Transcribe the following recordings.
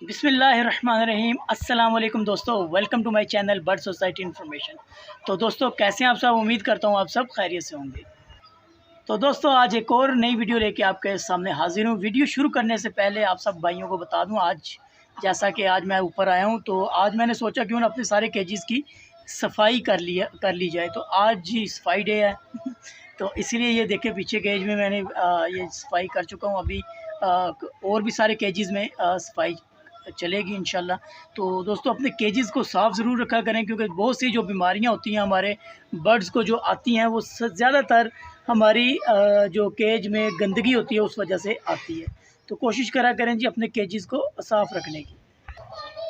बिस्मिल्लाहिर्रहमानिर्रहीम। अस्सलाम वालेकुम दोस्तों, welcome to my channel bird society information. तो दोस्तों कैसे हैं आप सब? उम्मीद करता हूँ आप सब खैरियत से होंगे। तो दोस्तों आज एक और नई वीडियो लेके आपके सामने हाजिर हूँ। वीडियो शुरू करने से पहले आप सब भाइयों को बता दूँ, आज जैसा कि आज मैं ऊपर आया हूँ तो आज मैंने सोचा क्यों ना अपने सारे केजेस की सफाई कर ली जाए। तो आज ही सफाई डे है तो इसीलिए ये देखें पीछे केज में मैंने ये सफाई कर चुका हूँ। अभी और भी सारे केजेस में सफाई चलेगी इंशाल्लाह। तो दोस्तों अपने केजेस को साफ़ ज़रूर रखा करें, क्योंकि बहुत सी जो बीमारियां होती हैं हमारे बर्ड्स को जो आती हैं वो ज़्यादातर हमारी जो केज में गंदगी होती है उस वजह से आती है। तो कोशिश करा करें जी अपने केजेस को साफ़ रखने की।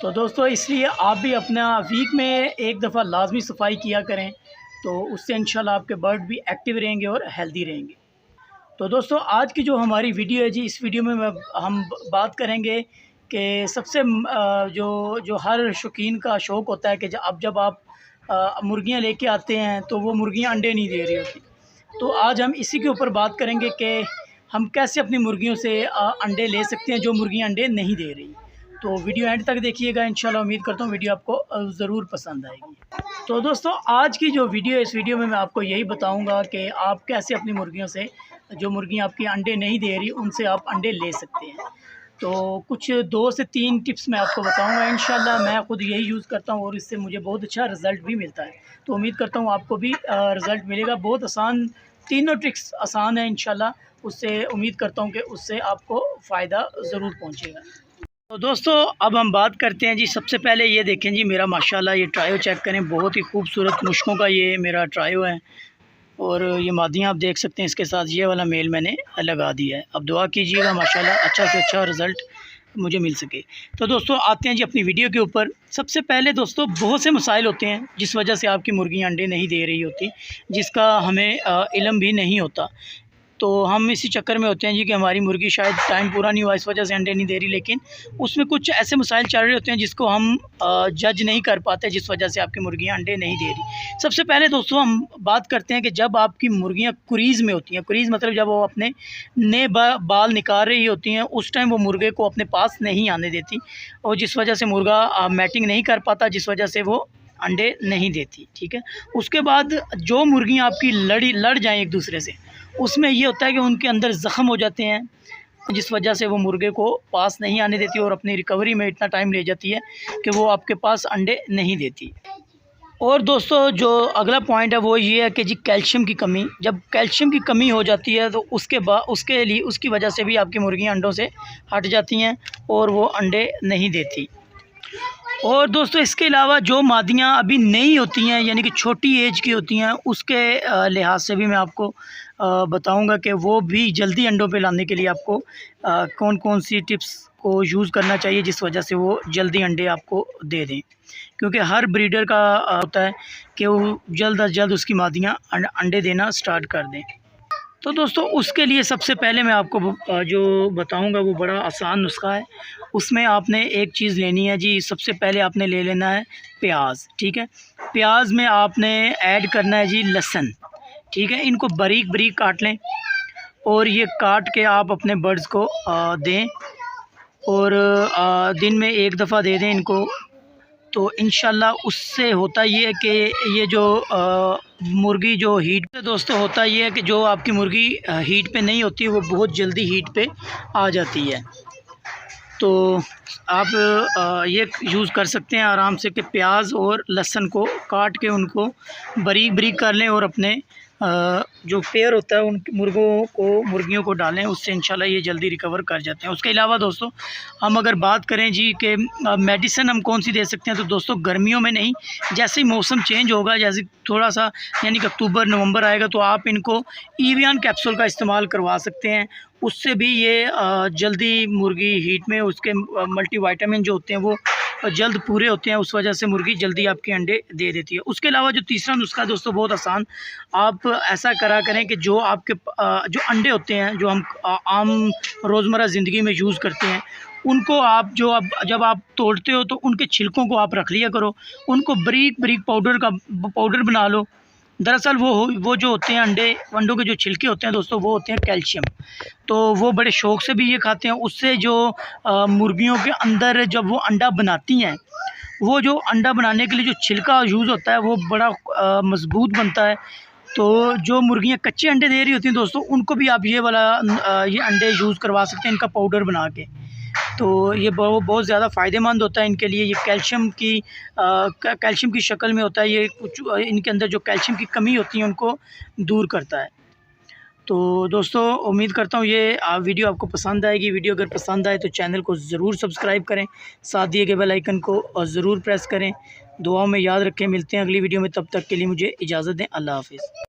तो दोस्तों इसलिए आप भी अपना वीक में एक दफ़ा लाजमी सफाई किया करें, तो उससे इंशाल्लाह आपके बर्ड भी एक्टिव रहेंगे और हेल्दी रहेंगे। तो दोस्तों आज की जो हमारी वीडियो है जी, इस वीडियो में हम बात करेंगे कि सबसे जो हर शौकीन का शौक़ होता है कि जब आप मुर्गियां लेके आते हैं तो वो मुर्गियां अंडे नहीं दे रही होती। तो आज हम इसी के ऊपर बात करेंगे कि हम कैसे अपनी मुर्गियों से अंडे ले सकते हैं जो मुर्गियां अंडे नहीं दे रही। तो वीडियो एंड तक देखिएगा, इंशाल्लाह उम्मीद करता हूँ वीडियो आपको ज़रूर पसंद आएगी। तो दोस्तों आज की जो वीडियो है, इस वीडियो में मैं आपको यही बताऊंगा कि आप कैसे अपनी मुर्गियों से, जो मुर्गियां आपकी अंडे नहीं दे रही, उनसे आप अंडे ले सकते हैं। तो कुछ 2 से 3 टिप्स मैं आपको बताऊंगा इंशाल्लाह। मैं ख़ुद यही यूज़ करता हूं और इससे मुझे बहुत अच्छा रिज़ल्ट भी मिलता है। तो उम्मीद करता हूं आपको भी रिज़ल्ट मिलेगा। बहुत आसान, तीनों ट्रिक्स आसान है इंशाल्लाह। उससे उम्मीद करता हूं कि उससे आपको फ़ायदा ज़रूर पहुँचेगा। तो दोस्तों अब हम बात करते हैं जी। सबसे पहले ये देखें जी, मेरा माशाल्लाह ये ट्रायो चेक करें, बहुत ही खूबसूरत मुश्कों का ये मेरा ट्रायो है। और ये मादियाँ आप देख सकते हैं, इसके साथ ये वाला मेल मैंने लगा दिया है। अब दुआ कीजिएगा माशाल्लाह अच्छा से अच्छा रिज़ल्ट मुझे मिल सके। तो दोस्तों आते हैं जी अपनी वीडियो के ऊपर। सबसे पहले दोस्तों बहुत से मसाइल होते हैं जिस वजह से आपकी मुर्गियाँ अंडे नहीं दे रही होती, जिसका हमें इल्म भी नहीं होता। तो हम इसी चक्कर में होते हैं जी कि हमारी मुर्गी शायद टाइम पूरा नहीं हुआ इस वजह से अंडे नहीं दे रही, लेकिन उसमें कुछ ऐसे मसाइल चल रहे होते हैं जिसको हम जज नहीं कर पाते, जिस वजह से आपकी मुर्गियां अंडे नहीं दे रही। सबसे पहले दोस्तों हम बात करते हैं कि जब आपकी मुर्गियां कुरीज़ में होती हैं, कुरीज़ मतलब जब वो अपने नए बाल निकाल रही होती हैं, उस टाइम वो मुर्गे को अपने पास नहीं आने देती, और जिस वजह से मुर्गा मैटिंग नहीं कर पाता, जिस वजह से वो अंडे नहीं देती। ठीक है, उसके बाद जो मुर्गियाँ आपकी लड़ जाएँ एक दूसरे से, उसमें ये होता है कि उनके अंदर ज़ख़म हो जाते हैं, जिस वजह से वो मुर्गे को पास नहीं आने देती और अपनी रिकवरी में इतना टाइम ले जाती है कि वो आपके पास अंडे नहीं देती। और दोस्तों जो अगला पॉइंट है वो ये है कि जी कैल्शियम की कमी, जब कैल्शियम की कमी हो जाती है तो उसकी वजह से भी आपकी मुर्गियाँ अंडों से हट जाती हैं और वो अंडे नहीं देती। और दोस्तों इसके अलावा जो मादियाँ अभी नई होती हैं, यानी कि छोटी एज की होती हैं, उसके लिहाज से भी मैं आपको बताऊंगा कि वो भी जल्दी अंडों पे लाने के लिए आपको कौन कौन सी टिप्स को यूज़ करना चाहिए जिस वजह से वो जल्दी अंडे आपको दे दें। क्योंकि हर ब्रीडर का होता है कि वो जल्द अज जल्द उसकी मादियाँ अंडे देना स्टार्ट कर दें। तो दोस्तों उसके लिए सबसे पहले मैं आपको जो बताऊंगा वो बड़ा आसान नुस्खा है। उसमें आपने एक चीज़ लेनी है जी। सबसे पहले आपने ले लेना है प्याज। ठीक है, प्याज में आपने ऐड करना है जी लहसुन। ठीक है, इनको बारीक बारीक काट लें और ये काट के आप अपने बर्ड्स को दें, और दिन में एक दफ़ा दे दें इनको। तो इंशाल्लाह उससे होता ये है कि ये जो मुर्गी जो हीट पे दोस्तों होता ये है कि जो आपकी मुर्गी हीट पे नहीं होती वो बहुत जल्दी हीट पे आ जाती है। तो आप ये यूज़ कर सकते हैं आराम से कि प्याज और लहसुन को काट के उनको बारीक बारीक कर लें और अपने जो पेयर होता है उन मुर्गियों को डालें, उससे इंशाल्लाह ये जल्दी रिकवर कर जाते हैं। उसके अलावा दोस्तों हम अगर बात करें जी कि मेडिसिन हम कौन सी दे सकते हैं, तो दोस्तों गर्मियों में नहीं, जैसे ही मौसम चेंज होगा, जैसे थोड़ा सा यानी कि अक्टूबर नवंबर आएगा, तो आप इनको ईवियन कैप्सूल का इस्तेमाल करवा सकते हैं। उससे भी ये जल्दी मुर्गी हीट में उसके मल्टीविटामिन जो होते हैं वो जल्द पूरे होते हैं, उस वजह से मुर्गी जल्दी आपके अंडे दे देती है। उसके अलावा जो तीसरा नुस्खा दोस्तों बहुत आसान, आप ऐसा करा करें कि जो आपके जो अंडे होते हैं जो हम आम रोज़मर्रा ज़िंदगी में यूज़ करते हैं, उनको आप जब आप तोड़ते हो तो उनके छिलकों को आप रख लिया करो, उनको बारीक बारीक पाउडर बना लो दरअसल वो जो होते हैं अंडों के जो छिलके होते हैं दोस्तों, वो होते हैं कैल्शियम। तो वो बड़े शौक़ से भी ये खाते हैं। उससे जो मुर्गियों के अंदर जब वो अंडा बनाती हैं, वो जो अंडा बनाने के लिए जो छिलका यूज़ होता है वो बड़ा मज़बूत बनता है। तो जो मुर्गियाँ कच्चे अंडे दे रही होती हैं दोस्तों, उनको भी आप ये वाला ये अंडे यूज़ करवा सकते हैं, इनका पाउडर बना के। तो ये बहुत ज़्यादा फ़ायदेमंद होता है इनके लिए। ये कैल्शियम की शक्ल में होता है। ये कुछ इनके अंदर जो कैल्शियम की कमी होती है उनको दूर करता है। तो दोस्तों उम्मीद करता हूँ ये वीडियो आपको पसंद आएगी। वीडियो अगर पसंद आए तो चैनल को ज़रूर सब्सक्राइब करें, साथ दिए गए बेल आइकन को ज़रूर प्रेस करें। दुआओं में याद रखें। मिलते हैं अगली वीडियो में, तब तक के लिए मुझे इजाज़त दें। अल्लाह हाफ़िज़।